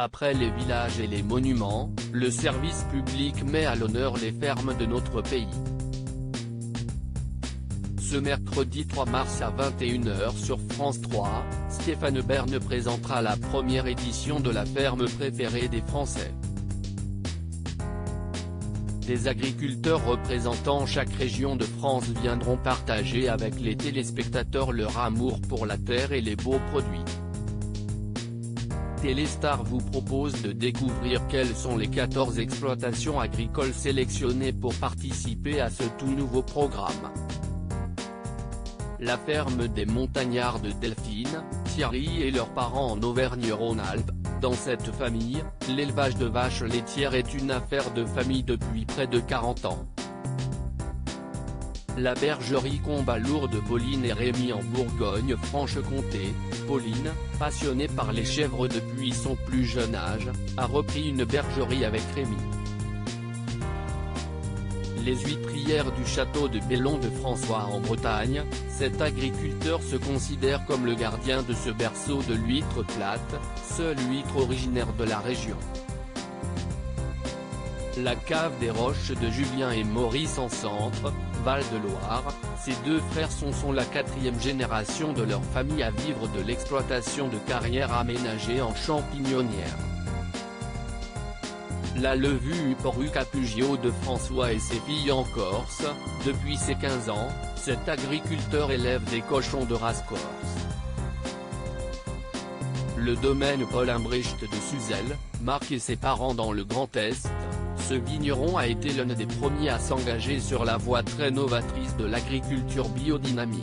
Après les villages et les monuments, le service public met à l'honneur les fermes de notre pays. Ce mercredi 3 mars à 21 h sur France 3, Stéphane Bern présentera la première édition de la ferme préférée des Français. Des agriculteurs représentant chaque région de France viendront partager avec les téléspectateurs leur amour pour la terre et les beaux produits. Téléstar vous propose de découvrir quelles sont les 14 exploitations agricoles sélectionnées pour participer à ce tout nouveau programme. La ferme des montagnards de Delphine, Thierry et leurs parents en Auvergne-Rhône-Alpes. Dans cette famille, l'élevage de vaches laitières est une affaire de famille depuis près de 40 ans. La bergerie Combat-Lourd de Pauline et Rémy en Bourgogne-Franche-Comté, Pauline, passionnée par les chèvres depuis son plus jeune âge, a repris une bergerie avec Rémy. Les huîtrières du château de Bellon de François en Bretagne, cet agriculteur se considère comme le gardien de ce berceau de l'huître plate, seule huître originaire de la région. La cave des Roches de Julien et Maurice en Centre, Val-de-Loire, ces deux frères sont la 4e génération de leur famille à vivre de l'exploitation de carrières aménagées en champignonnières. La levue pour Capugio de François et ses filles en Corse, depuis ses 15 ans, cet agriculteur élève des cochons de race corse. Le domaine Paul Imbrecht de Suzel, Marc et ses parents dans le Grand Est, ce vigneron a été l'un des premiers à s'engager sur la voie très novatrice de l'agriculture biodynamique.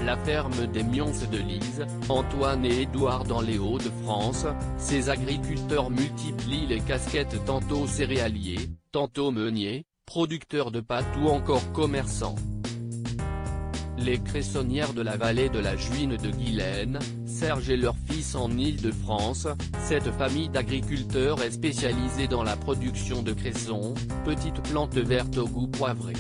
La ferme des Mions de Lise, Antoine et Édouard dans les Hauts-de-France, ces agriculteurs multiplient les casquettes tantôt céréaliers, tantôt meuniers, producteurs de pâtes ou encore commerçants. Les Cressonnières de la vallée de la Juine de Guilaine, Serge et leur fils en Île-de-France, cette famille d'agriculteurs est spécialisée dans la production de cressons, petites plantes vertes au goût poivré.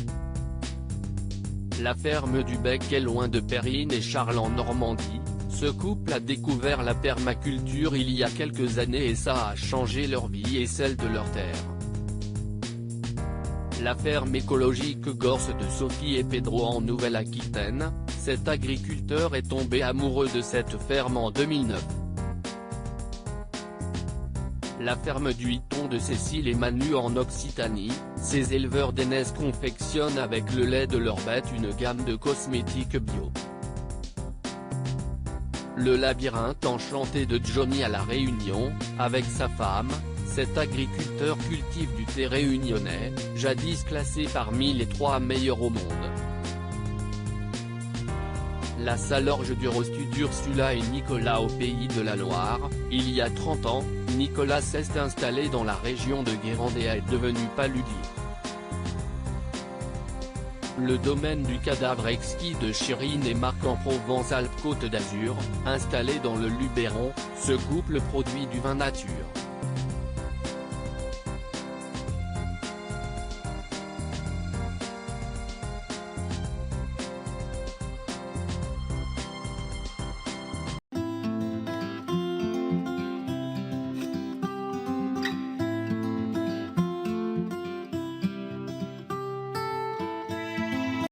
La ferme du Bec est loin de Perrine et Charles en Normandie, ce couple a découvert la permaculture il y a quelques années et ça a changé leur vie et celle de leur terre. La ferme écologique Gorse de Sophie et Pedro en Nouvelle-Aquitaine, cet agriculteur est tombé amoureux de cette ferme en 2009. La ferme du Hiton de Cécile et Manu en Occitanie, ces éleveurs d'aînesse confectionnent avec le lait de leurs bêtes une gamme de cosmétiques bio. Le labyrinthe enchanté de Johnny à La Réunion, avec sa femme, cet agriculteur cultive du thé réunionnais, jadis classé parmi les 3 meilleurs au monde. La Salorge du Rostu d'Ursula et Nicolas au pays de la Loire, il y a 30 ans, Nicolas s'est installé dans la région de Guérande et est devenu paludier. Le domaine du cadavre exquis de Chérine et Marc en Provence-Alpes-Côte d'Azur, installé dans le Luberon, ce couple produit du vin nature.